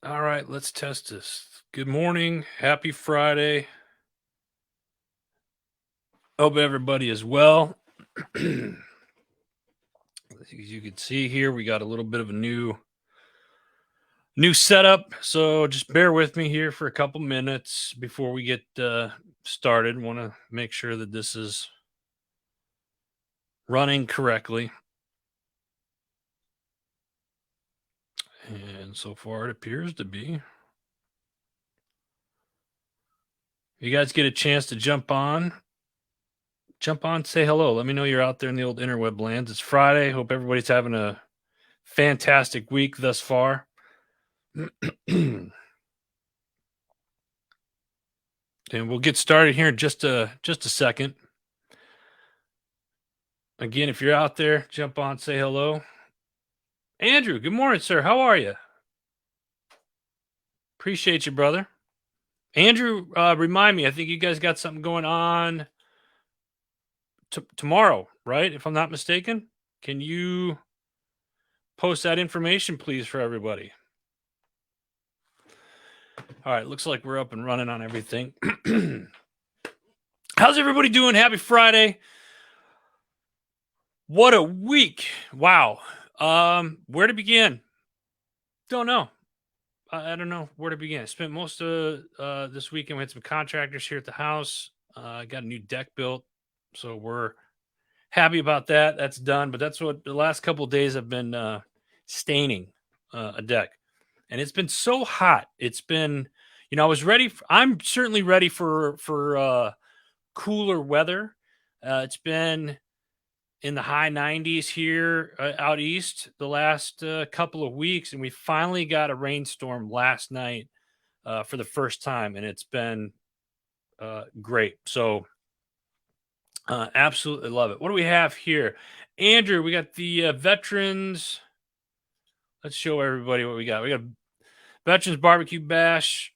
All right, let's test this. Good morning. Happy Friday. Hope everybody is well. As you can see here, we got a little bit of a new setup. So just bear with me here for a couple minutes before we get started. Want to make sure that this is running correctly. And so far, it appears to be. You guys get a chance to jump on, say hello. Let me know you're out there in the old interweb lands. It's Friday. Hope everybody's having a fantastic week thus far. And we'll get started here in just a second. Again, if you're out there, jump on, say hello. Andrew, good morning, sir. How are you? Appreciate you, brother. Andrew, remind me, I think you guys got something going on tomorrow, right? If I'm not mistaken. Can you post that information, please, for everybody? All right, looks like we're up and running on everything. How's everybody doing? Happy Friday. What a week. Wow. Where to begin? Don't know. I don't know where to begin. I spent most of this weekend. We had some contractors here at the house. Got a new deck built, so we're happy about that. That's done. But that's what the last couple of days I've been staining a deck, and it's been so hot. It's been, I was ready. I'm certainly ready for cooler weather. It's been in the high 90s here out east the last couple of weeks, and we finally got a rainstorm last night for the first time, and it's been great. So absolutely love it. What do we have here? Andrew, we got the veterans. Let's show everybody what we got. We got Veterans Barbecue Bash,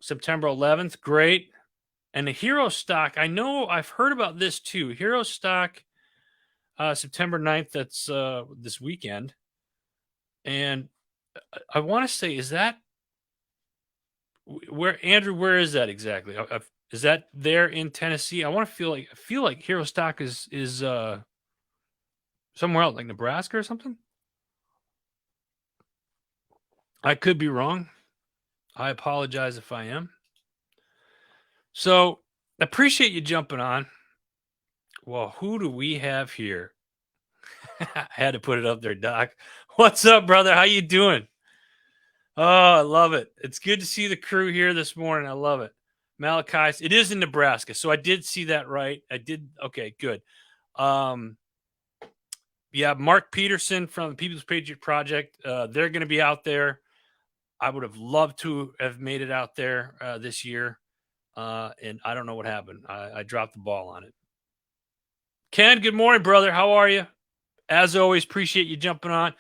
September 11th. Great. And the Hero Stock, I know I've heard about this too. Hero Stock, September 9th. That's this weekend. And I want to say, is that where, Andrew? Where is that exactly? Is that there in Tennessee? I feel like Hero Stock is somewhere else, like Nebraska or something. I could be wrong. I apologize if I am. So appreciate you jumping on. Well, who do we have here? I had to put it up there, Doc. What's up, brother? How you doing? Oh, I love it. It's good to see the crew here this morning. I love it. Malachi, it is in Nebraska, so I did see that right. I did. Okay, good. Um, yeah, Mark Peterson from the People's Patriot Project. They're going to be out there. I would have loved to have made it out there this year, and I don't know what happened. I dropped the ball on it. Ken, good morning, brother. How are you? As always, appreciate you jumping on.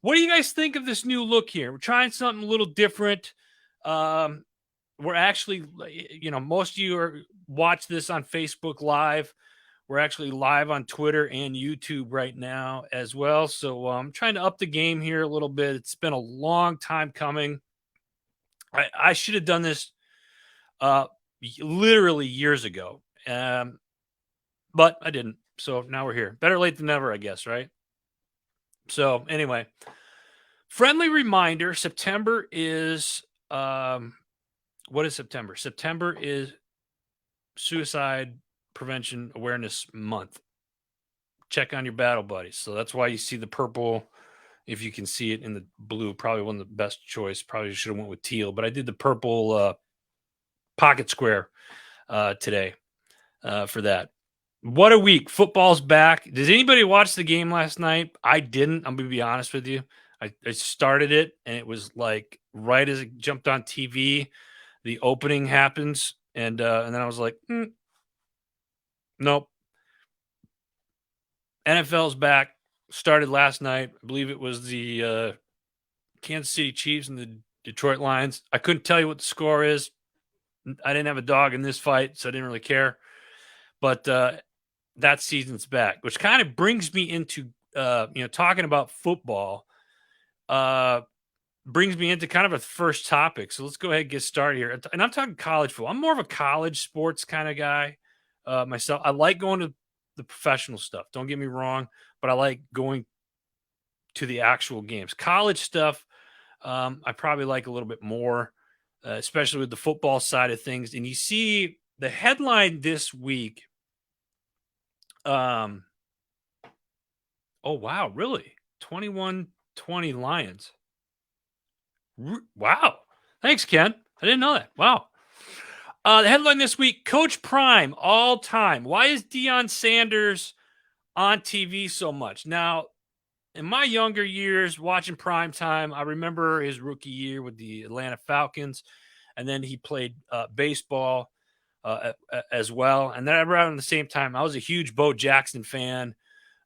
What do you guys think of this new look here? We're trying something a little different. We're actually, most of you watch this on Facebook Live. We're actually live on Twitter and YouTube right now as well. So I'm trying to up the game here a little bit. It's been a long time coming. I should have done this literally years ago, but I didn't. So now we're here. Better late than never, I guess, right? So anyway, friendly reminder: September is what is September? September is Suicide Prevention Awareness Month. Check on your battle buddies. So that's why you see the purple. If you can see it in the blue, probably wasn't the best choice. Probably should have went with teal, but I did the purple pocket square today for that. What a week. Football's back. Does anybody watch the game last night? I didn't. I'm going to be honest with you. I started it, and it was like right as it jumped on TV, the opening happens, and then I was like, nope. NFL's back. Started last night. I believe it was the Kansas City Chiefs and the Detroit Lions. I couldn't tell you what the score is. I didn't have a dog in this fight, so I didn't really care. But that season's back, which kind of brings me into talking about football. brings me into kind of a first topic. So let's go ahead and get started here. And I'm talking college football. I'm more of a college sports kind of guy myself. I like going to the professional stuff. Don't get me wrong, but I like going to the actual games. College stuff, I probably like a little bit more, especially with the football side of things. And you see the headline this week. Um, oh, wow, really? 21-20 Lions. Wow. Thanks, Ken. I didn't know that. Wow. The headline this week: Coach Prime all time. Why is Deion Sanders on TV so much? Now, in my younger years watching prime time, I remember his rookie year with the Atlanta Falcons, and then he played baseball as well. And then around the same time, I was a huge Bo Jackson fan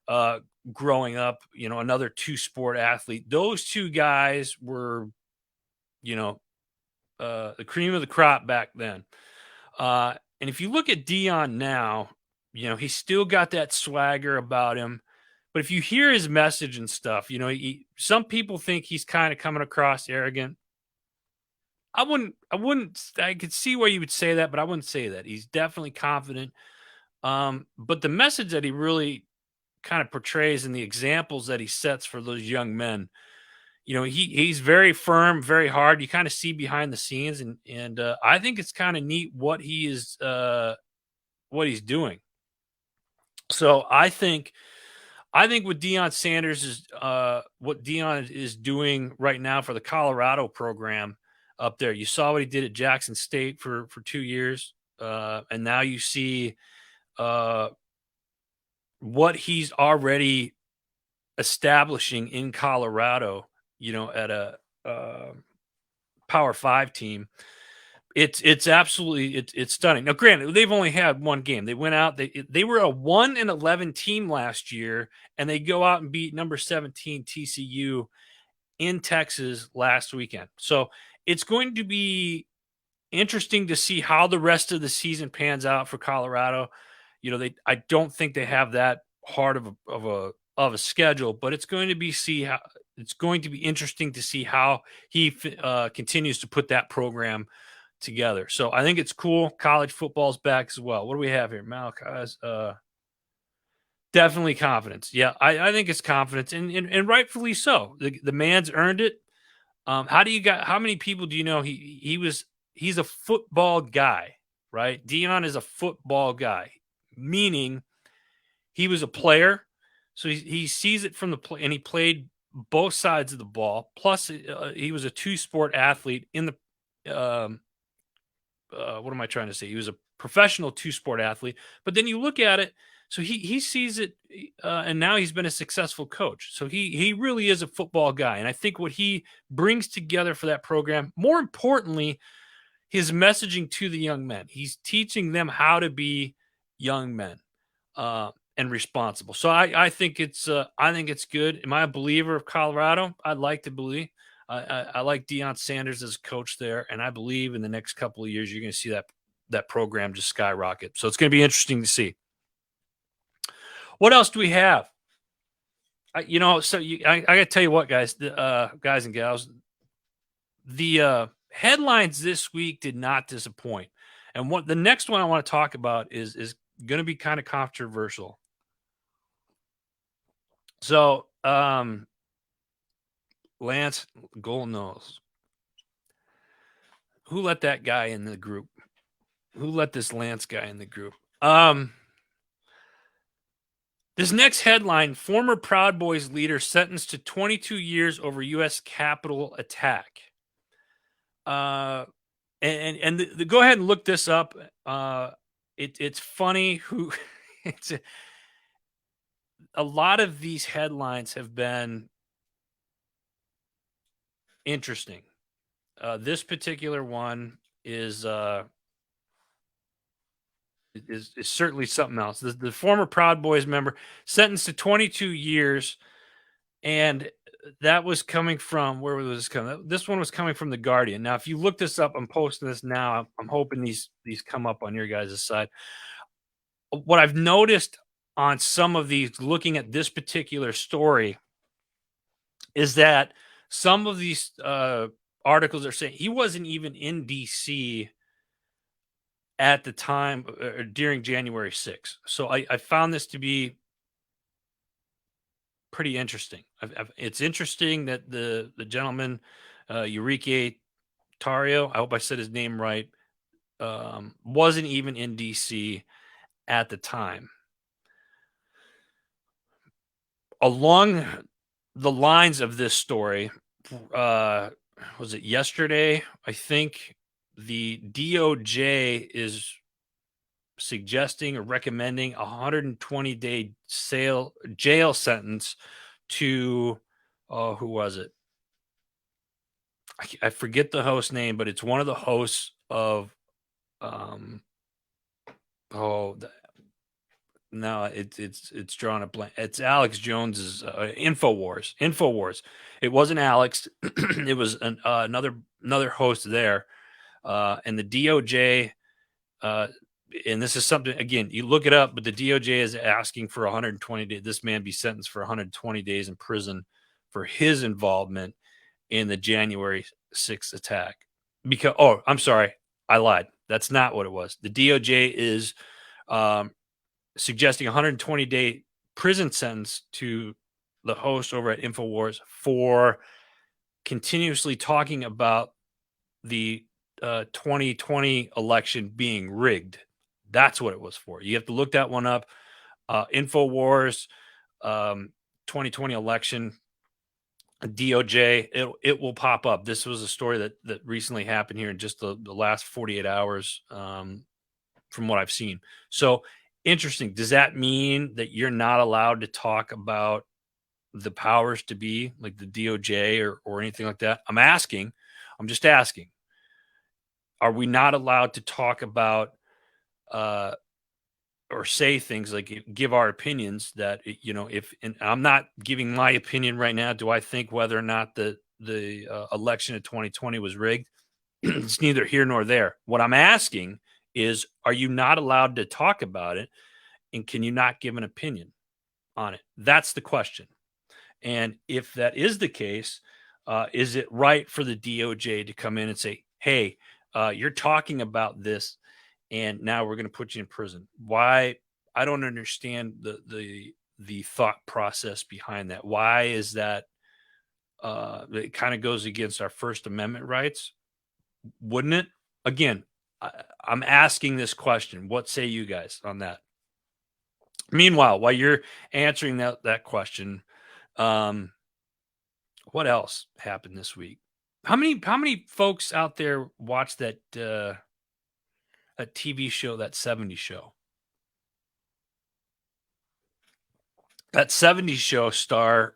uh, growing up. Another two-sport athlete. Those two guys were, you know, the cream of the crop back then. And if you look at Dion now, he's still got that swagger about him. But if you hear his message and stuff, some people think he's kind of coming across arrogant. I could see why you would say that, but I wouldn't say that. He's definitely confident. But the message that he really kind of portrays and the examples that he sets for those young men, he's very firm, very hard. You kind of see behind the scenes, and I think it's kind of neat what he's doing. So I think what Deion Sanders is what Deion is doing right now for the Colorado program up there. You saw what he did at Jackson State for 2 years, and now you see uh, what he's already establishing in Colorado. At a Power Five team. It's absolutely it's stunning. Now, granted, they've only had one game. They went out. They were a 1-11 team last year, and they go out and beat number 17 TCU in Texas last weekend. So it's going to be interesting to see how the rest of the season pans out for Colorado. I don't think they have that hard of a schedule, but it's going to be interesting to see how he continues to put that program together. So I think it's cool. College football's back as well. What do we have here? Malachi's definitely confidence. Yeah, I think it's confidence, and rightfully so. The man's earned it. How many people do you know he's a football guy, right? Dion is a football guy, meaning he was a player, so he sees it from the play, and he played both sides of the ball. Plus, he was a two-sport athlete in the what am I trying to say? He was a professional two-sport athlete, but then you look at it, so he sees it, and now he's been a successful coach. So he really is a football guy, and I think what he brings together for that program, more importantly, his messaging to the young men. He's teaching them how to be young men and responsible. So I think it's good. Am I a believer of Colorado? I'd like to believe. I like Deion Sanders as a coach there, and I believe in the next couple of years you're going to see that program just skyrocket. So it's going to be interesting to see. What else do we have? I got to tell you what, guys, guys and gals, the headlines this week did not disappoint, and what the next one I want to talk about is going to be kind of controversial. So, Lance Goldnose, who let that guy in the group? Who let this Lance guy in the group? This next headline: former Proud Boys leader sentenced to 22 years over U.S. Capitol attack. And go ahead and look this up. It's funny who it's a lot of these headlines have been interesting. This particular one is certainly something else. The former Proud Boys member sentenced to 22 years, and that was coming from, where was this coming? This one was coming from the Guardian. Now, if you look this up, I'm posting this now. I'm hoping these come up on your guys' side. What I've noticed on some of these, looking at this particular story, is that some of these articles are saying he wasn't even in DC at the time during January 6th. So I found this to be pretty interesting. It's interesting that the gentleman, Eureke Tario, I hope I said his name right, wasn't even in DC at the time. Along the lines of this story, was it yesterday? I think the DOJ is suggesting or recommending a 120-day jail sentence to who was it? I forget the host name, but it's one of the hosts of oh no, it's drawn a blank. It's Alex Jones's Infowars. It wasn't Alex. It was another host there, and the DOJ. And this is something again. You look it up, but the DOJ is asking for 120 days. This man be sentenced for 120 days in prison for his involvement in the January 6th attack. Because I'm sorry, I lied. That's not what it was. The DOJ is suggesting a 120-day prison sentence to the host over at Infowars for continuously talking about the 2020 election being rigged. That's what it was for. You have to look that one up. Infowars, 2020 election, DOJ. It will pop up. This was a story that recently happened here in just the last 48 hours, from what I've seen. So interesting. Does that mean that you're not allowed to talk about the powers to be, like the DOJ or anything like that? I'm just asking. Are we not allowed to talk about or say things like give our opinions that if and I'm not giving my opinion right now. Do I think whether or not the election of 2020 was rigged? It's neither here nor there. What I'm asking is, are you not allowed to talk about it, and can you not give an opinion on it? That's the question. And if that is the case, is it right for the DOJ to come in and say, "Hey, you're talking about this, and now we're going to put you in prison"? Why? I don't understand the thought process behind that. Why is that? It kind of goes against our First Amendment rights, wouldn't it? Again, I'm asking this question. What say you guys on that? Meanwhile, while you're answering that question, um, what else happened this week? How many folks out there watch that a TV show, that 70s show? That 70s show star,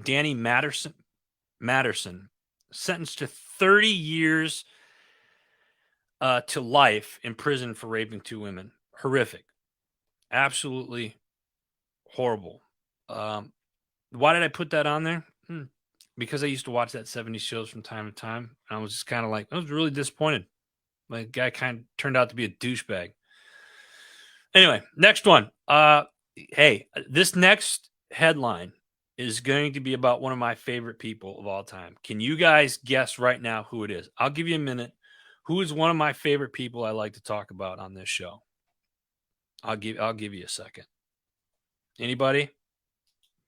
Danny Matterson, sentenced to 30 years to life in prison for raping two women. Horrific. Absolutely horrible. Why did I put that on there? Because I used to watch that 70s shows from time to time. And I was just kind of like, I was really disappointed. My guy kind of turned out to be a douchebag. Anyway, next one. Hey, this next headline is going to be about one of my favorite people of all time. Can you guys guess right now who it is? I'll give you a minute. Who is one of my favorite people I like to talk about on this show? I'll give you a second. Anybody?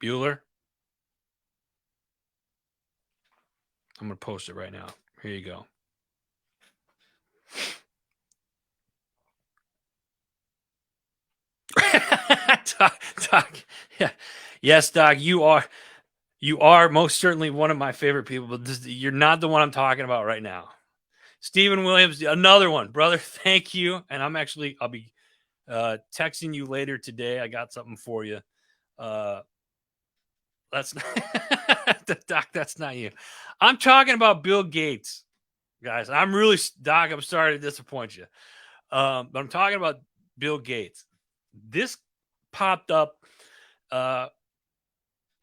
Bueller? I'm going to post it right now. Here you go. Doc, yeah. Yes, Doc, you are most certainly one of my favorite people, but you're not the one I'm talking about right now. Stephen Williams, another one, brother. Thank you. And I'll be texting you later today. I got something for you. That's not, Doc. That's not you. I'm talking about Bill Gates, guys. Doc. I'm sorry to disappoint you, but I'm talking about Bill Gates. This popped up.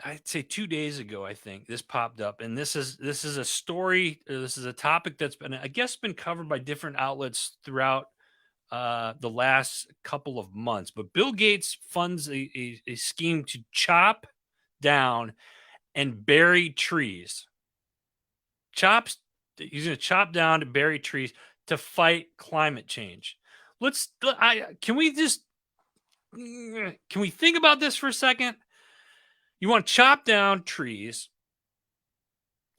I'd say 2 days ago. I think this popped up, and this is a story. This is a topic that's been covered by different outlets throughout the last couple of months. But Bill Gates funds a scheme to chop down and bury trees. Chops He's going to chop down to bury trees to fight climate change. Can we just can we think about this for a second? You want to chop down trees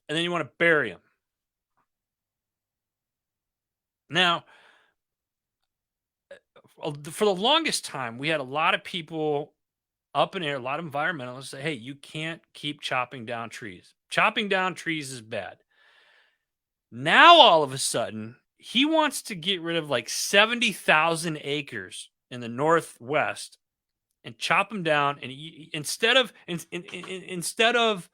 and then you want to bury them. Now, for the longest time, we had a lot of people up in air, a lot of environmentalists say, hey, you can't keep chopping down trees. Chopping down trees is bad. Now, all of a sudden, he wants to get rid of like 70,000 acres in the Northwest and chop them down. And instead of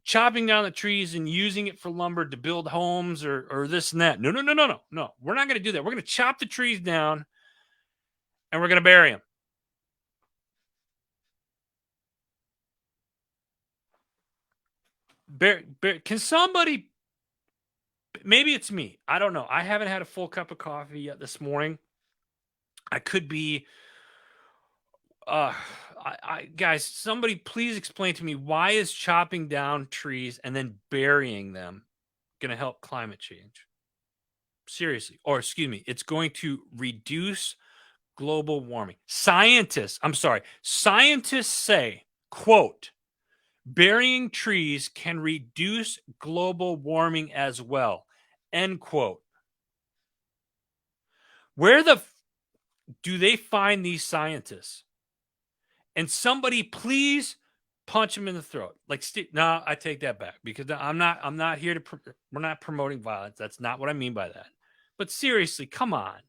chopping down the trees and using it for lumber to build homes or this and that. No, no, no, no, no, no. We're not going to do that. We're going to chop the trees down and we're going to bury them. Can somebody? Maybe it's me. I don't know. I haven't had a full cup of coffee yet this morning. I could be. Uh, guys, somebody please explain to me why is chopping down trees and then burying them going to help climate change? Seriously, or excuse me, it's going to reduce global warming. Scientists say, quote, burying trees can reduce global warming as well, end quote. Where do they find these scientists? And somebody please punch them in the throat. Like, no, I take that back because I'm not here to, we're not promoting violence. That's not what I mean by that. But seriously, come on.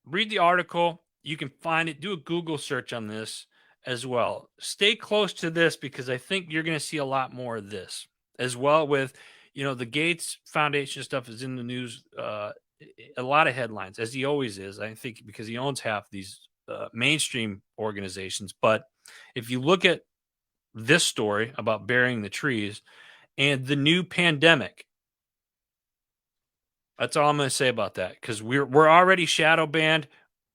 Read the article. You can find it. Do a Google search on this as well. Stay close to this because I think you're going to see a lot more of this as well. With, the Gates Foundation stuff is in the news. A lot of headlines, as he always is. I think because he owns half these mainstream organizations. But if you look at this story about burying the trees and the new pandemic, that's all I'm going to say about that because we're already shadow banned.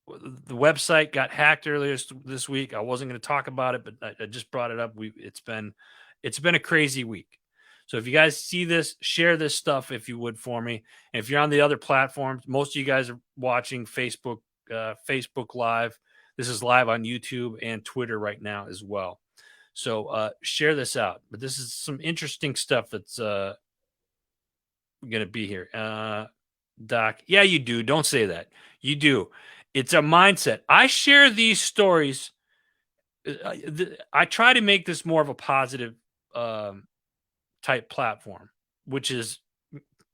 The website got hacked earlier this week. I wasn't going to talk about it, but I just brought it up. It's been a crazy week. So if you guys see this, share this stuff if you would for me. And if you're on the other platforms, most of you guys are watching Facebook Live. This is live on YouTube and Twitter right now as well. So share this out. But this is some interesting stuff that's going to be here. Doc, yeah, you do. Don't say that. You do. It's a mindset. I share these stories. I try to make this more of a positive type platform, which is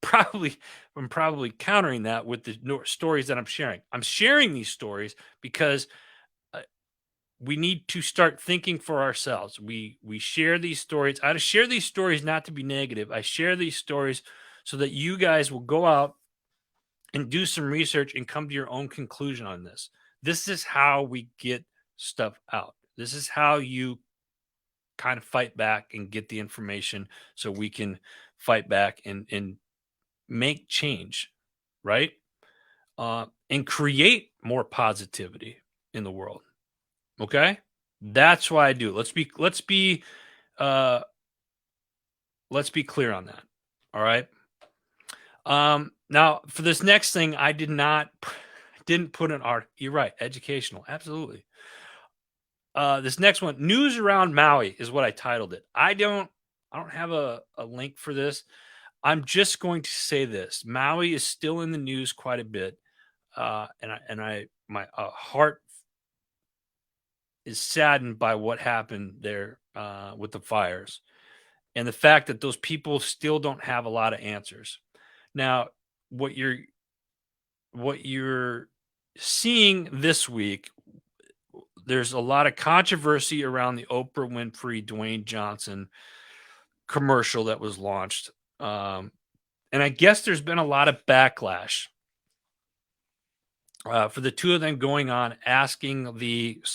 I'm probably countering that with the stories that I'm sharing. I'm sharing these stories because we need to start thinking for ourselves. We share these stories. I share these stories not to be negative. I share these stories so that you guys will go out and do some research and come to your own conclusion on this. This is how we get stuff out. This is how you kind of fight back and get the information so we can fight back and make change, right? And create more positivity in the world. Okay? That's why I do. Let's be clear on that. All right? Now for this next thing, I didn't put an art. You're right, educational, absolutely. This next one, news around Maui, is what I titled it. I don't have a link for this. I'm just going to say this: Maui is still in the news quite a bit, my heart is saddened by what happened there with the fires, and the fact that those people still don't have a lot of answers. Now, what you're seeing this week, there's a lot of controversy around the Oprah Winfrey Dwayne Johnson commercial that was launched, and I guess there's been a lot of backlash for the two of them going on asking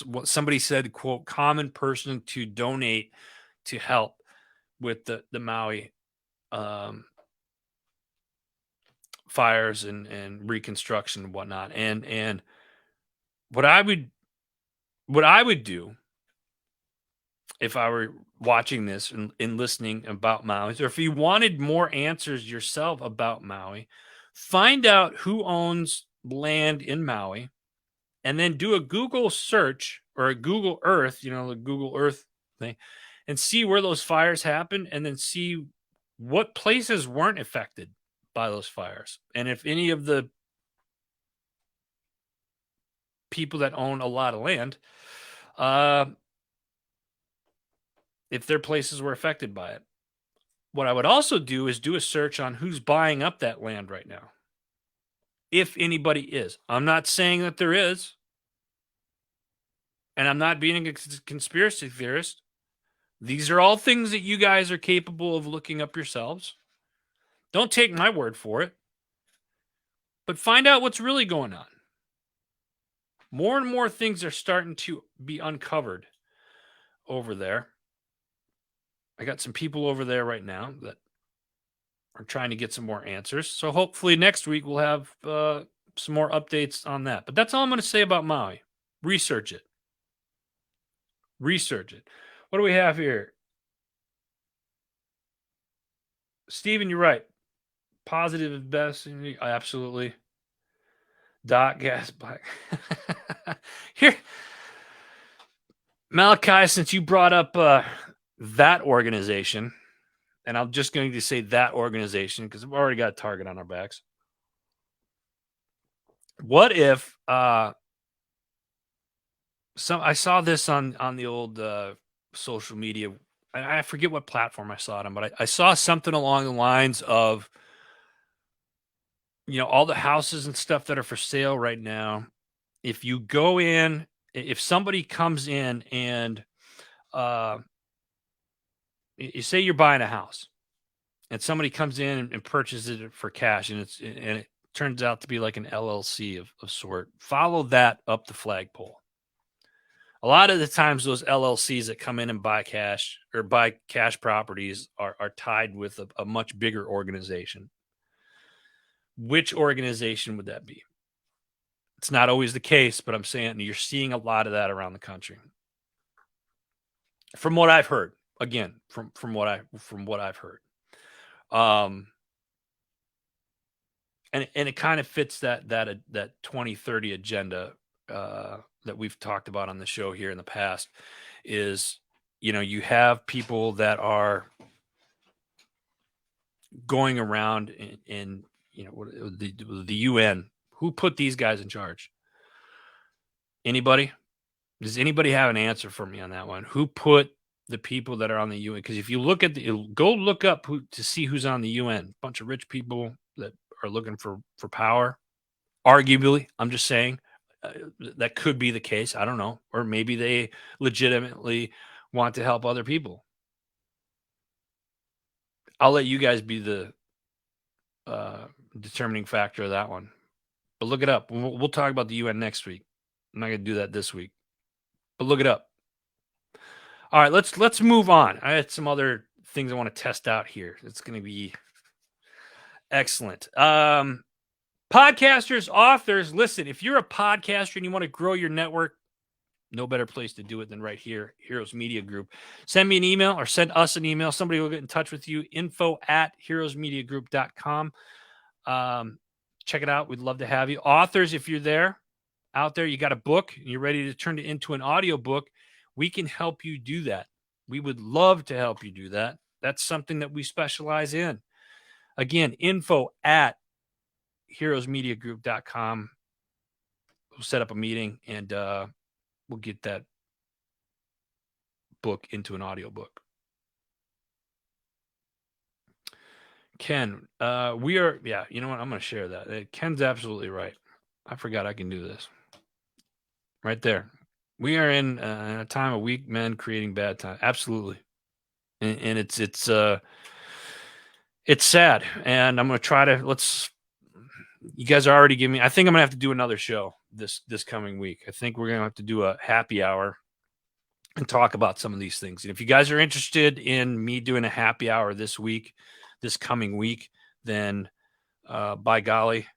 what somebody said, quote, common person to donate to help with the Maui fires and reconstruction and whatnot. And, what I would do if I were watching this and listening about Maui, or if you wanted more answers yourself about Maui, find out who owns land in Maui and then do a Google search or a Google Earth, the Google Earth thing, and see where those fires happened and then see what places weren't affected by those fires. And if any of the people that own a lot of land, if their places were affected by it. What I would also do is do a search on who's buying up that land right now. If anybody is. I'm not saying that there is. And I'm not being a conspiracy theorist. These are all things that you guys are capable of looking up yourselves. Don't take my word for it. But find out what's really going on. More and more things are starting to be uncovered over there. I got some people over there right now that are trying to get some more answers. So hopefully next week we'll have some more updates on that. But that's all I'm going to say about Maui. Research it. Research it. What do we have here? Steven, you're right. Positive is best. Absolutely. Dot gas black. Here, Malachi, since you brought up that organization, and I'm just going to say that organization because we've already got a target on our backs. What if I saw this on the old social media. I forget what platform I saw it on, but I saw something along the lines of, all the houses and stuff that are for sale right now. If you go in, if somebody comes in and you say you're buying a house and somebody comes in and purchases it for cash and it turns out to be like an LLC of sort, follow that up the flagpole. A lot of the times those LLCs that come in and buy cash or buy cash properties are tied with a much bigger organization. Which organization would that be? It's not always the case, but I'm saying you're seeing a lot of that around the country. From what I've heard, again, from what I've heard. And it kind of fits that 2030 agenda that we've talked about on the show here in the past is, you have people that are going around in the UN. Who put these guys in charge? Anybody? Does anybody have an answer for me on that one? Who put the people that are on the UN? Because if you look at go look up to see who's on the UN. Bunch of rich people that are looking for power. Arguably, I'm just saying that could be the case. I don't know. Or maybe they legitimately want to help other people. I'll let you guys be the determining factor of that one. But look it up. We'll talk about the UN next week. I'm not going to do that this week. But look it up. All right, let's move on. I had some other things I want to test out here. It's going to be excellent. Podcasters, authors, listen, if you're a podcaster and you want to grow your network, no better place to do it than right here, Heroes Media Group. Send me an email or send us an email. Somebody will get in touch with you, info@heroesmediagroup.com. Check it out. We'd love to have you. Authors, if you're out there, you got a book and you're ready to turn it into an audio book, we can help you do that. We would love to help you do that. That's something that we specialize in. Again, info@heroesmediagroup.com. We'll set up a meeting and we'll get that book into an audio book. Ken, we are, you know what? I'm going to share that. Ken's absolutely right. I forgot I can do this. Right there. We are in a time of weak men creating bad time. Absolutely. And it's sad. And I'm going to try to, you guys are already giving me, I think I'm going to have to do another show this coming week. I think we're going to have to do a happy hour and talk about some of these things. And if you guys are interested in me doing a happy hour this coming week, then by golly,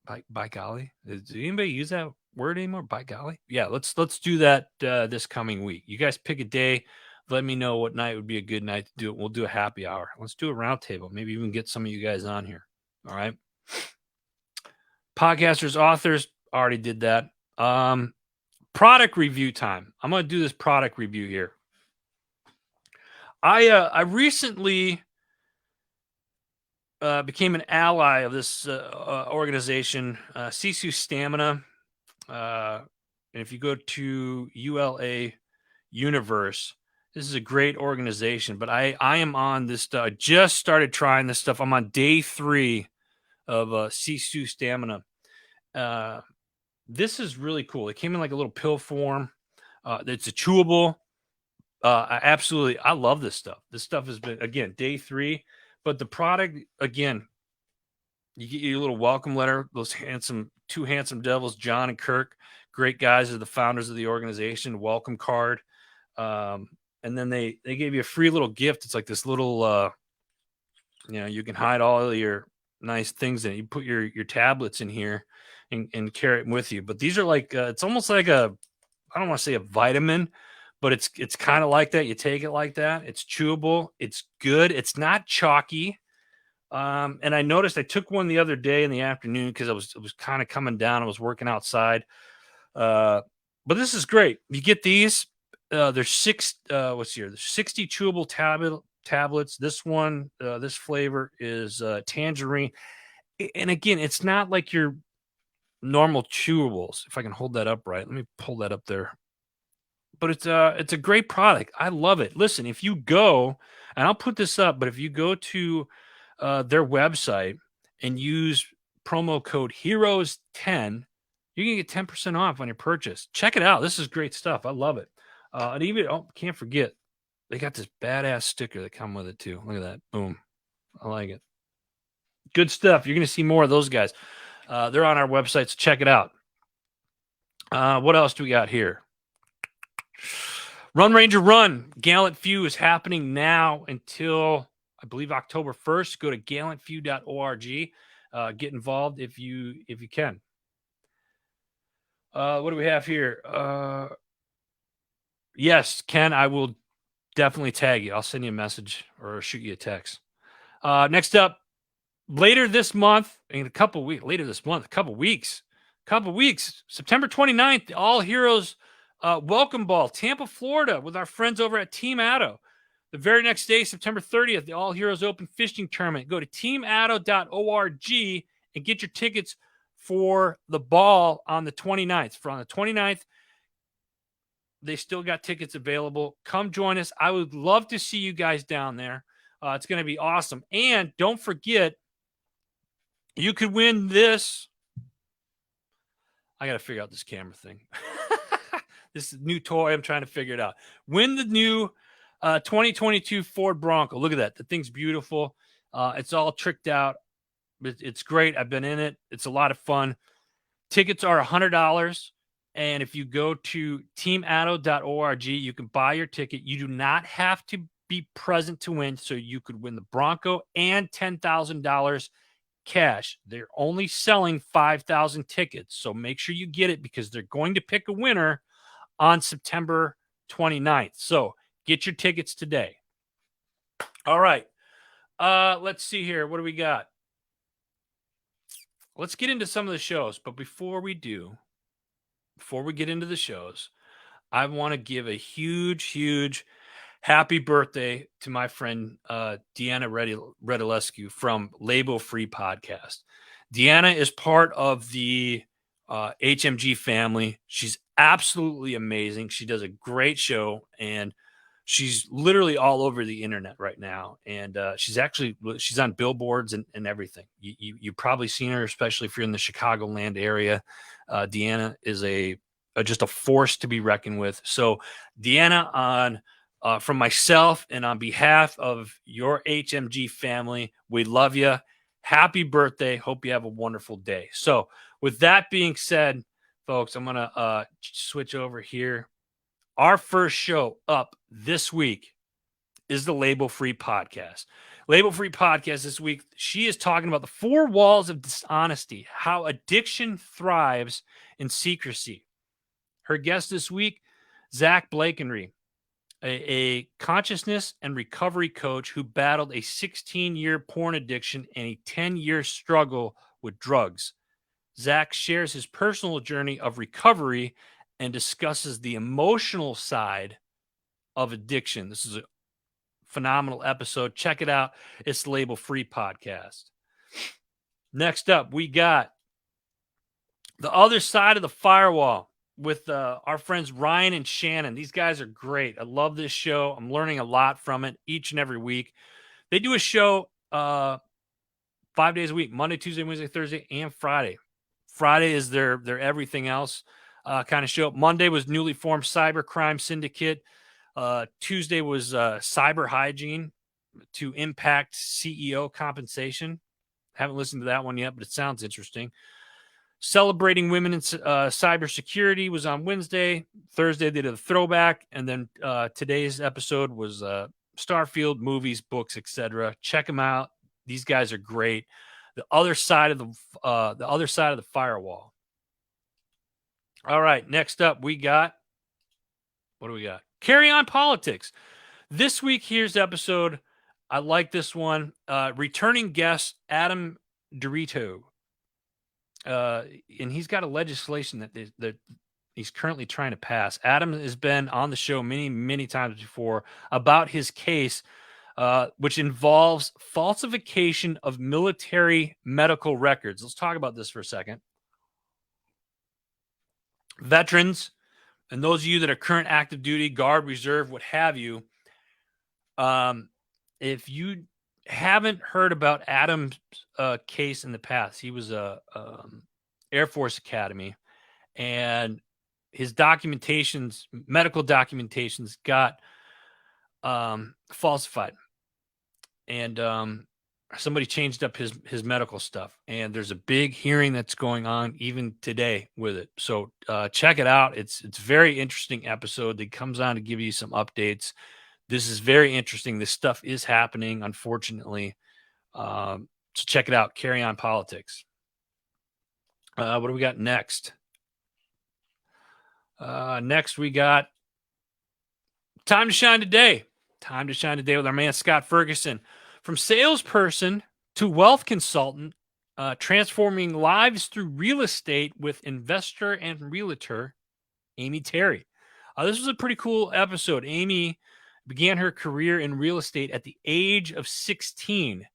does anybody use that word anymore? By golly. Yeah, let's do that this coming week. You guys pick a day, let me know what night would be a good night to do it. We'll do a happy hour. Let's do a round table. Maybe even get some of you guys on here. All right. Podcasters, authors, already did that. Product review time. I'm going to do this product review here. I recently became an ally of this organization, Sisu Stamina. And if you go to ULA Universe, this is a great organization. But I am on this. I just started trying this stuff. I'm on day 3 of Sisu Stamina. This is really cool. It came in like a little pill form. It's a chewable. I love this stuff. This stuff has been, again, day 3. But the product, again, you get your little welcome letter. Those two handsome devils, John and Kirk, great guys, are the founders of the organization. Welcome card, and then they gave you a free little gift. It's like this little, you can hide all of your nice things in it. You put your tablets in here and carry it with you. But these are like it's almost like I don't want to say a vitamin, but it's kind of like that. You take it like that. It's chewable. It's good. It's not chalky. And I noticed I took one the other day in the afternoon because it was kind of coming down. I was working outside. But this is great. You get these. There's 6. What's here? There's 60 chewable tablets. This one, this flavor is tangerine. And again, it's not like your normal chewables. If I can hold that up right, let me pull that up there. But it's a great product. I love it. Listen, if you go, and I'll put this up, but if you go to their website and use promo code HEROES10, you can get 10% off on your purchase. Check it out. This is great stuff. I love it. And even, can't forget, they got this badass sticker that come with it too. Look at that. Boom. I like it. Good stuff. You're going to see more of those guys. They're on our website, so check it out. What else do we got here? Run Ranger Run. Gallant Few is happening now until, I believe, October 1st. Go to gallantfew.org. Get involved if you can. What do we have here? Yes, Ken, I will definitely tag you. I'll send you a message or shoot you a text. Next up, later this month, September 29th, the All Heroes Welcome Ball, Tampa, Florida, with our friends over at Team Addo. The very next day, September 30th, the All Heroes Open Fishing Tournament. Go to teamaddo.org and get your tickets for the ball on the 29th. For on the 29th, they still got tickets available. Come join us. I would love to see you guys down there. It's going to be awesome. And don't forget, you could win this. I got to figure out this camera thing. This new toy, I'm trying to figure it out. Win the new 2022 Ford Bronco. Look at that. The thing's beautiful. It's all tricked out. It's great. I've been in it. It's a lot of fun. Tickets are $100. And if you go to teamaddo.org, you can buy your ticket. You do not have to be present to win, so you could win the Bronco and $10,000 cash. They're only selling 5,000 tickets, so make sure you get it because they're going to pick a winner on September 29th. So get your tickets today. All right. Let's see here. What do we got? Let's get into some of the shows. But before we get into the shows, I want to give a huge happy birthday to my friend Deanna Redilescu from Label Free Podcast. Deanna is part of the HMG family. She's absolutely amazing. She does a great show, and she's literally all over the internet right now. And she's on billboards and everything. You've probably seen her, especially if you're in the Chicagoland area. Deanna is just a force to be reckoned with. So Deanna, from myself and on behalf of your HMG family, we love you. Happy birthday. Hope you have a wonderful day. So with that being said, folks, I'm going to switch over here. Our first show up this week is the Label Free Podcast. Label Free Podcast this week, she is talking about the 4 walls of dishonesty, how addiction thrives in secrecy. Her guest this week, Zach Blakenry. a consciousness and recovery coach who battled a 16-year porn addiction and a 10-year struggle with drugs. Zach shares his personal journey of recovery and discusses the emotional side of addiction. This is a phenomenal episode. Check it out. It's the Label Free Podcast. Next up, we got The Other Side of the Firewall with our friends Ryan and Shannon. These guys are great. I love this show. I'm learning a lot from it each and every week. They do a show 5 days a week, Monday, Tuesday, Wednesday, Thursday, and Friday. Friday is their everything else kind of show. Monday was newly formed Cybercrime Syndicate. Tuesday was Cyber Hygiene to Impact CEO Compensation. Haven't listened to that one yet, but it sounds interesting. Celebrating Women in Cybersecurity was on Wednesday. Thursday, they did a throwback. And then today's episode was Starfield, movies, books, etc. Check them out. These guys are great. The other side of the firewall. All right, next up, what do we got? Carry On Politics. This week, here's the episode. I like this one. Returning guest, Adam Dorito. And he's got a legislation that he's currently trying to pass. Adam has been on the show many, many times before about his case, which involves falsification of military medical records. Let's talk about this for a second. Veterans, and those of you that are current active duty, Guard, Reserve, what have you, if you haven't heard about Adam's case in the past, he was a Air Force Academy, and his medical documentations got falsified, and somebody changed up his medical stuff, and there's a big hearing that's going on even today with it. So check it out. It's very interesting episode that comes on to give you some updates. This is very interesting. This stuff is happening, unfortunately. So check it out. Carry On Politics. What do we got next? Next, we got Time to Shine Today. Time to Shine Today with our man, Scott Ferguson. From salesperson to wealth consultant, transforming lives through real estate with investor and realtor, Amy Terry. This was a pretty cool episode. Amy began her career in real estate at the age of 16.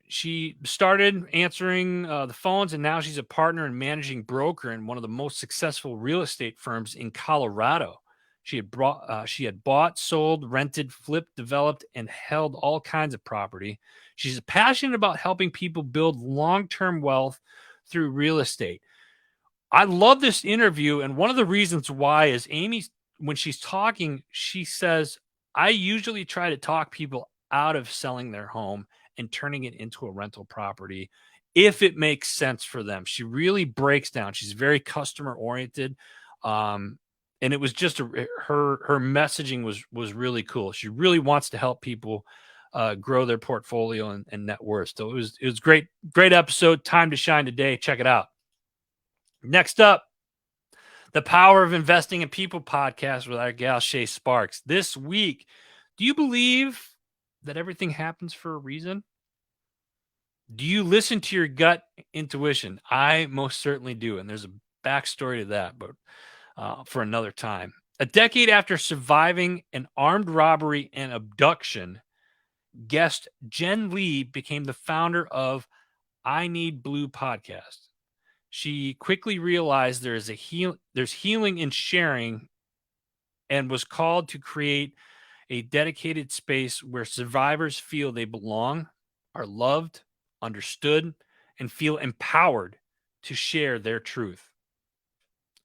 She started answering the phones, and now she's a partner and managing broker in one of the most successful real estate firms in Colorado. She had bought, sold, rented, flipped, developed, and held all kinds of property. She's passionate about helping people build long-term wealth through real estate. I love this interview, and one of the reasons why is Amy, when she's talking, she says, I usually try to talk people out of selling their home and turning it into a rental property if it makes sense for them. She really breaks down. She's very customer oriented. And it was just her messaging was really cool. She really wants to help people grow their portfolio and net worth. So it was great episode. Time to Shine Today. Check it out. Next up, the Power of Investing in People podcast with our gal Shay Sparks. This week, do you believe that everything happens for a reason? Do you listen to your gut intuition? I most certainly do, and there's a backstory to that, but for another time. A decade after surviving an armed robbery and abduction, guest Jen Lee became the founder of I Need Blue podcast. She quickly realized there's healing in sharing, and was called to create a dedicated space where survivors feel they belong, are loved, understood, and feel empowered to share their truth.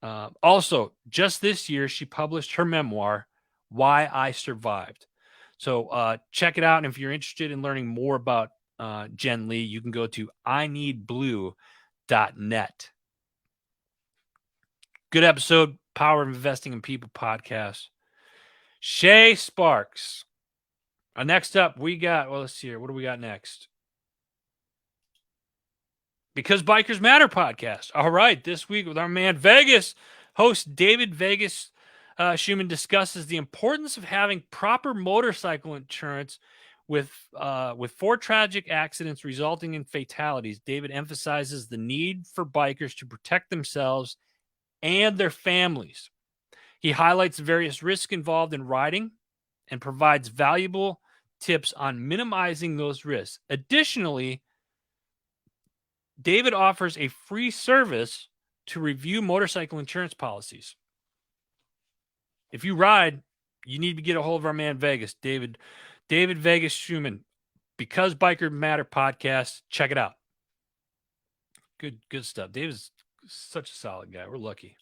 Also, just this year, she published her memoir, Why I Survived. So check it out. And if you're interested in learning more about Jen Lee, you can go to ineedblue.net. Good episode, Power of Investing in People podcast. Shay Sparks. Next up, we got, let's see here. What do we got next? Because Bikers Matter podcast. All right, this week with our man Vegas, host David Vegas, Schumann discusses the importance of having proper motorcycle insurance with 4 tragic accidents resulting in fatalities. David emphasizes the need for bikers to protect themselves and their families. He highlights the various risks involved in riding and provides valuable tips on minimizing those risks. Additionally, David offers a free service to review motorcycle insurance policies. If you ride, you need to get a hold of our man Vegas, David Vegas Schumann, Because Biker Matter podcast. Check it out. Good stuff. David's such a solid guy. We're lucky.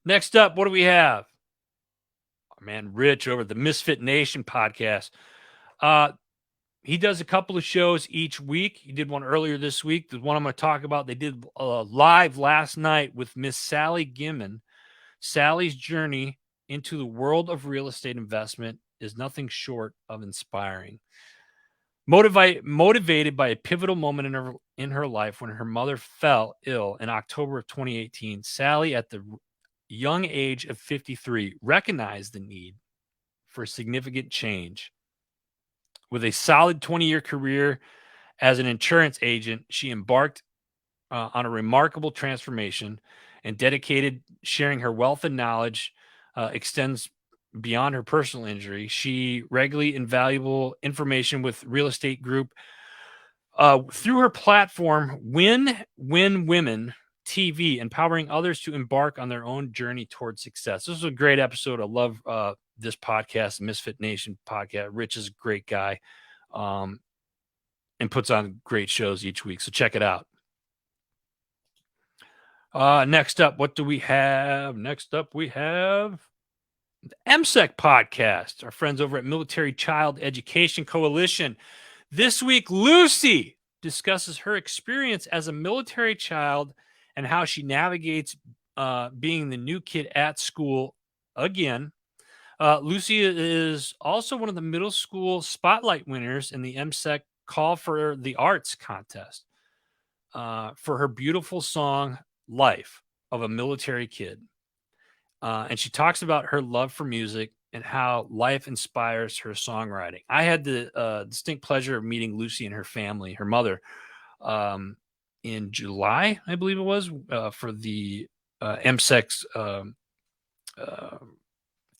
Next up, what do we have? Our man Rich over at the Misfit Nation podcast. He does a couple of shows each week. He did one earlier this week. The one I'm going to talk about, they did live last night with Miss Sally Gimmon. Sally's journey into the world of real estate investment is nothing short of inspiring. Motivated by a pivotal moment in her life when her mother fell ill in October of 2018, Sally, at the young age of 53, recognized the need for significant change. With a solid 20-year career as an insurance agent, she embarked on a remarkable transformation and dedicated sharing her wealth and knowledge extends beyond her personal injury. She regularly invaluable information with Real Estate Group through her platform Win Women TV, empowering others to embark on their own journey towards success. This is a great episode. I love this podcast, Misfit Nation podcast. Rich is a great guy and puts on great shows each week. So check it out. Next up, what do we have? Next up, we have the MSEC podcast, our friends over at Military Child Education Coalition. This week, Lucy discusses her experience as a military child and how she navigates being the new kid at school again. Lucy is also one of the middle school spotlight winners in the MSEC Call for the Arts contest for her beautiful song, Life of a Military Kid. And she talks about her love for music and how life inspires her songwriting. I had the distinct pleasure of meeting Lucy and her family, her mother, in July, I believe it was, for the MSEC's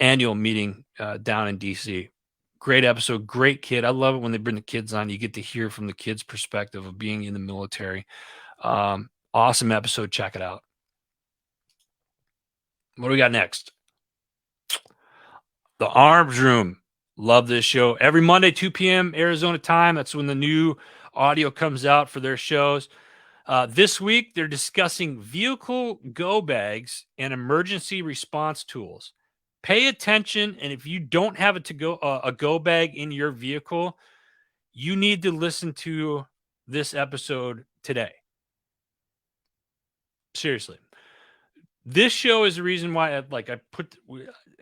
annual meeting down in DC. Great episode, great kid. I love it when they bring the kids on. You get to hear from the kids' perspective of being in the military. Awesome episode. Check it out. What do we got next? The Arms Room. Love this show. Every Monday, 2 p.m. Arizona time. That's when the new audio comes out for their shows. This week, they're discussing vehicle go bags and emergency response tools. Pay attention, and if you don't have a go bag in your vehicle, you need to listen to this episode today. Seriously. This show is the reason why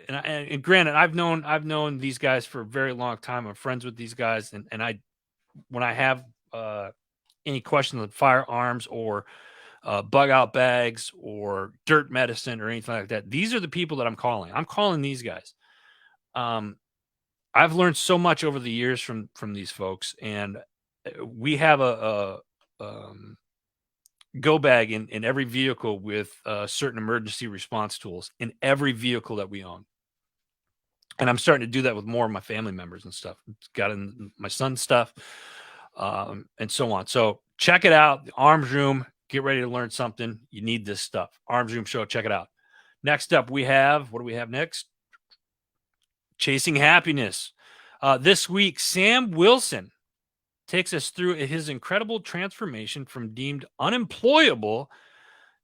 and granted, I've known these guys for a very long time. I'm friends with these guys, and when I have any questions on firearms or bug out bags or dirt medicine or anything like that, these are the people that I'm calling. I'm calling these guys. I've learned so much over the years from these folks, and we have a go bag in every vehicle with certain emergency response tools in every vehicle that we own. And I'm starting to do that with more of my family members and stuff. It's got in my son's stuff and so on. So check it out. The Arms Room. Get ready to learn something. You need this stuff. Arms Room Show. Check it out. Next up, what do we have next? Chasing Happiness. This week, Sam Wilson takes us through his incredible transformation from deemed unemployable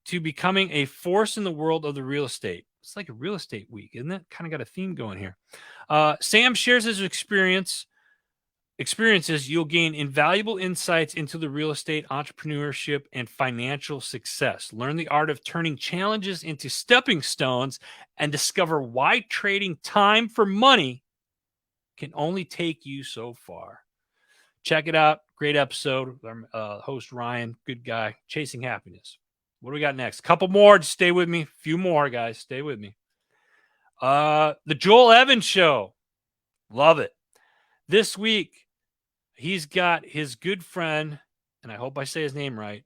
to becoming a force in the world of the real estate. It's like a real estate week, isn't it? Kind of got a theme going here. Sam shares his experiences. You'll gain invaluable insights into the real estate, entrepreneurship, and financial success. Learn the art of turning challenges into stepping stones and discover why trading time for money can only take you so far. Check it out. Great episode. Our host, Ryan, good guy. Chasing Happiness. What do we got next? Couple more. Just stay with me. A few more, guys. Stay with me. The Joel Evans Show. Love it. This week, he's got his good friend, and I hope I say his name right,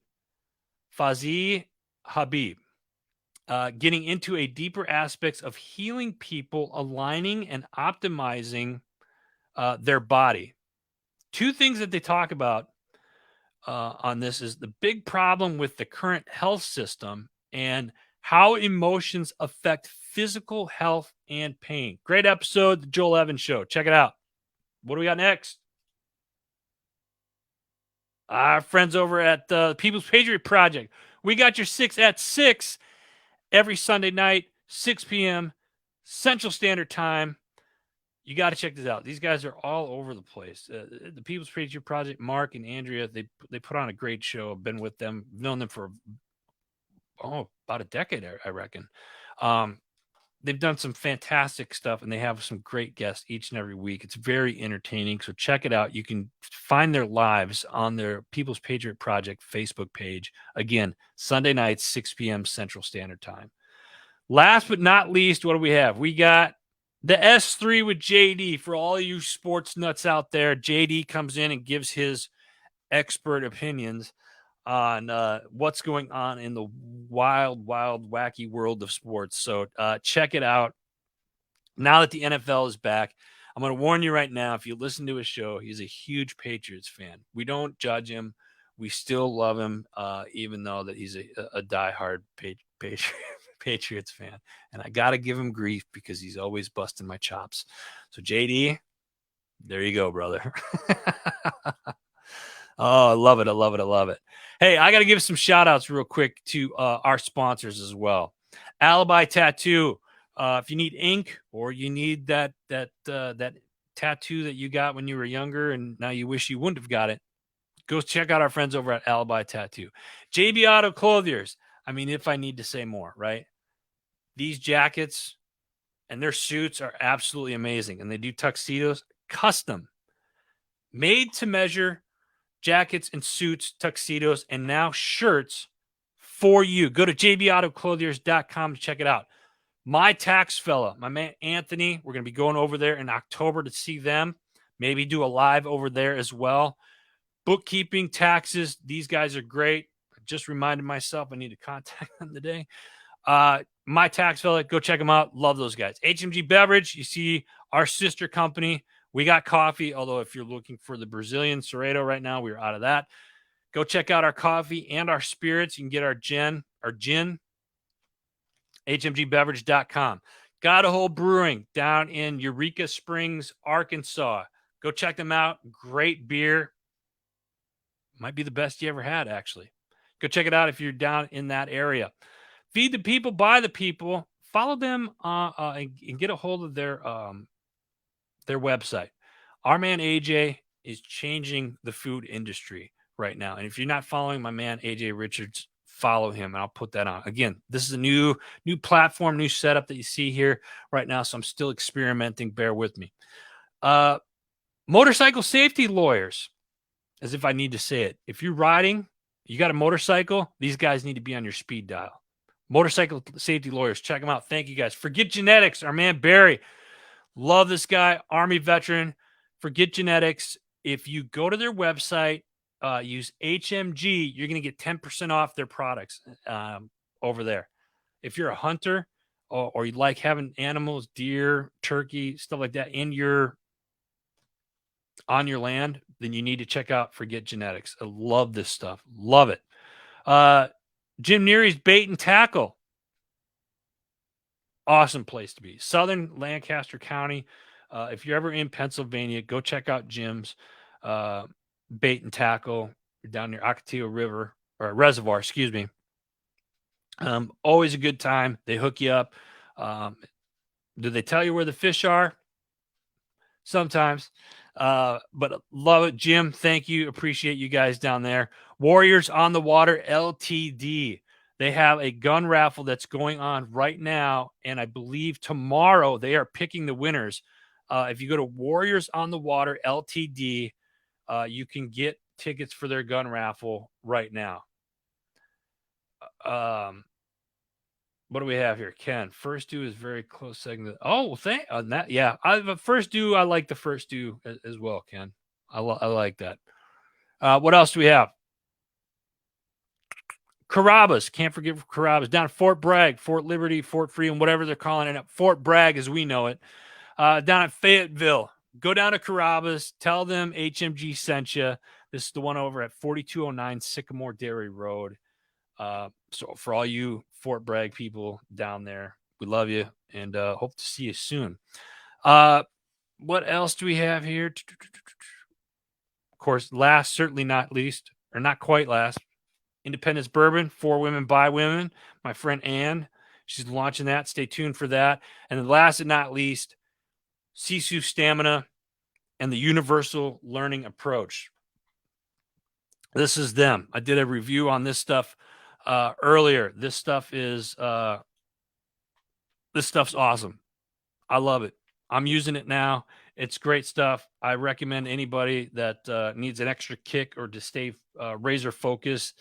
Fazee Habib, getting into a deeper aspects of healing people, aligning and optimizing their body. Two things that they talk about on this is the big problem with the current health system and how emotions affect physical health and pain. Great episode, the Joel Evans Show. Check it out. What do we got next? Our friends over at the People's Patriot Project. We got your 6 at 6 every Sunday night, 6 p.m. Central Standard Time. You got to check this out. These guys are all over the place. The People's Patriot Project, Mark and Andrea, they put on a great show. I've been with them, known them for about a decade, I reckon. They've done some fantastic stuff, and they have some great guests each and every week. It's very entertaining, so check it out. You can find their lives on their People's Patriot Project Facebook page. Again, Sunday nights, 6 p.m. Central Standard Time. Last but not least, what do we have? We got the S3 with JD. For all you sports nuts out there, JD comes in and gives his expert opinions on what's going on in the wild, wacky world of sports. So check it out. Now that the NFL is back, I'm going to warn you right now, if you listen to his show, he's a huge Patriots fan. We don't judge him. We still love him, even though that he's a diehard Patriots fan. And I got to give him grief because he's always busting my chops. So, JD, there you go, brother. Oh, I love it. I love it. I love it. Hey, I got to give some shout outs real quick to our sponsors as well. Alibi Tattoo. If you need ink or you need that tattoo that you got when you were younger and now you wish you wouldn't have got it, go check out our friends over at Alibi Tattoo. JB Auto Clothiers. I mean, if I need to say more, right? These jackets and their suits are absolutely amazing. And they do tuxedos, custom, made to measure jackets and suits, tuxedos, and now shirts for you. Go to jbautoclothiers.com to check it out. My tax fella, my man Anthony, we're going to be going over there in October to see them. Maybe do a live over there as well. Bookkeeping, taxes, these guys are great. I just reminded myself I need to contact them today. My tax fella, go check them out. Love those guys. HMG Beverage, you see our sister company. We got coffee, although if you're looking for the Brazilian Cerrado right now, we're out of that. Go check out our coffee and our spirits. You can get our gin, hmgbeverage.com. Got a Whole Brewing down in Eureka Springs, Arkansas. Go check them out. Great beer. Might be the best you ever had, actually. Go check it out if you're down in that area. Feed the People, Buy the People. Follow them and get a hold of their website. Our man AJ is changing the food industry right now. And if you're not following my man AJ Richards, follow him, and I'll put that on. Again, this is a new platform, new setup that you see here right now, so I'm still experimenting. Bear with me. Motorcycle safety lawyers, as if I need to say it. If you're riding, you got a motorcycle, these guys need to be on your speed dial. Motorcycle safety lawyers, check them out. Thank you, guys. Forget Genetics, our man Barry. Love this guy, Army veteran. Forget Genetics. If you go to their website, use HMG, you're going to get 10% off their products over there. If you're a hunter or you like having animals, deer, turkey, stuff like that on your land, then you need to check out Forget Genetics. I love this stuff. Love it. Jim Neary's Bait and Tackle. Awesome place to be. Southern Lancaster County. If you're ever in Pennsylvania, go check out Jim's Bait and Tackle. You're down near Ocotillo River or Reservoir, excuse me. Always a good time. They hook you up. Do they tell you where the fish are? Sometimes. But love it. Jim, thank you. Appreciate you guys down there. Warriors on the Water LTD. They have a gun raffle that's going on right now, and I believe tomorrow they are picking the winners. If you go to Warriors on the Water LTD, you can get tickets for their gun raffle right now. What do we have here? Ken, first due is very close second. Oh, well, thank on that. Yeah, first due. I like the first due as well, Ken. I like that. What else do we have? Carrabba's. Can't forget Carrabba's. Down at Fort Bragg, Fort Liberty, Fort Freedom, whatever they're calling it. Fort Bragg as we know it. Down at Fayetteville. Go down to Carrabba's. Tell them HMG sent you. This is the one over at 4209 Sycamore Dairy Road. So for all you Fort Bragg people down there, we love you and hope to see you soon. What else do we have here? Of course, last, certainly not least, or not quite last, Independence Bourbon, for women, by women. My friend Ann, she's launching that. Stay tuned for that. And then last but not least, Sisu Stamina and the Universal Learning Approach. This is them. I did a review on this stuff earlier. This stuff's awesome. I love it. I'm using it now. It's great stuff. I recommend anybody that needs an extra kick or to stay razor focused,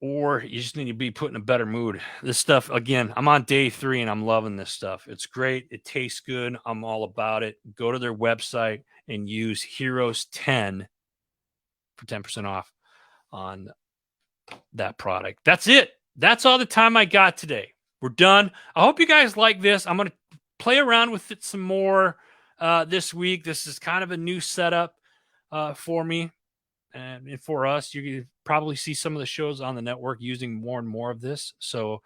or you just need to be put in a better mood. This stuff, again, I'm on day 3 and I'm loving this stuff. It's great. It tastes good. I'm all about it. Go to their website and use Heroes10 for 10% off on that product. That's it. That's all the time I got today. We're done. I hope you guys like this. I'm going to play around with it some more this week. This is kind of a new setup for me and for us. You can probably see some of the shows on the network using more and more of this. So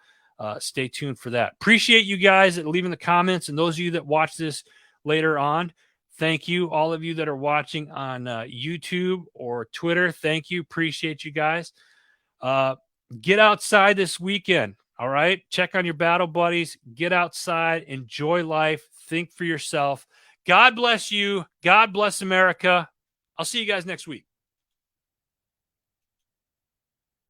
stay tuned for that. Appreciate you guys that leaving the comments, and those of you that watch this later on. Thank you. All of you that are watching on YouTube or Twitter, thank you. Appreciate you guys. Get outside this weekend. All right. Check on your battle buddies. Get outside. Enjoy life. Think for yourself. God bless you. God bless America. I'll see you guys next week.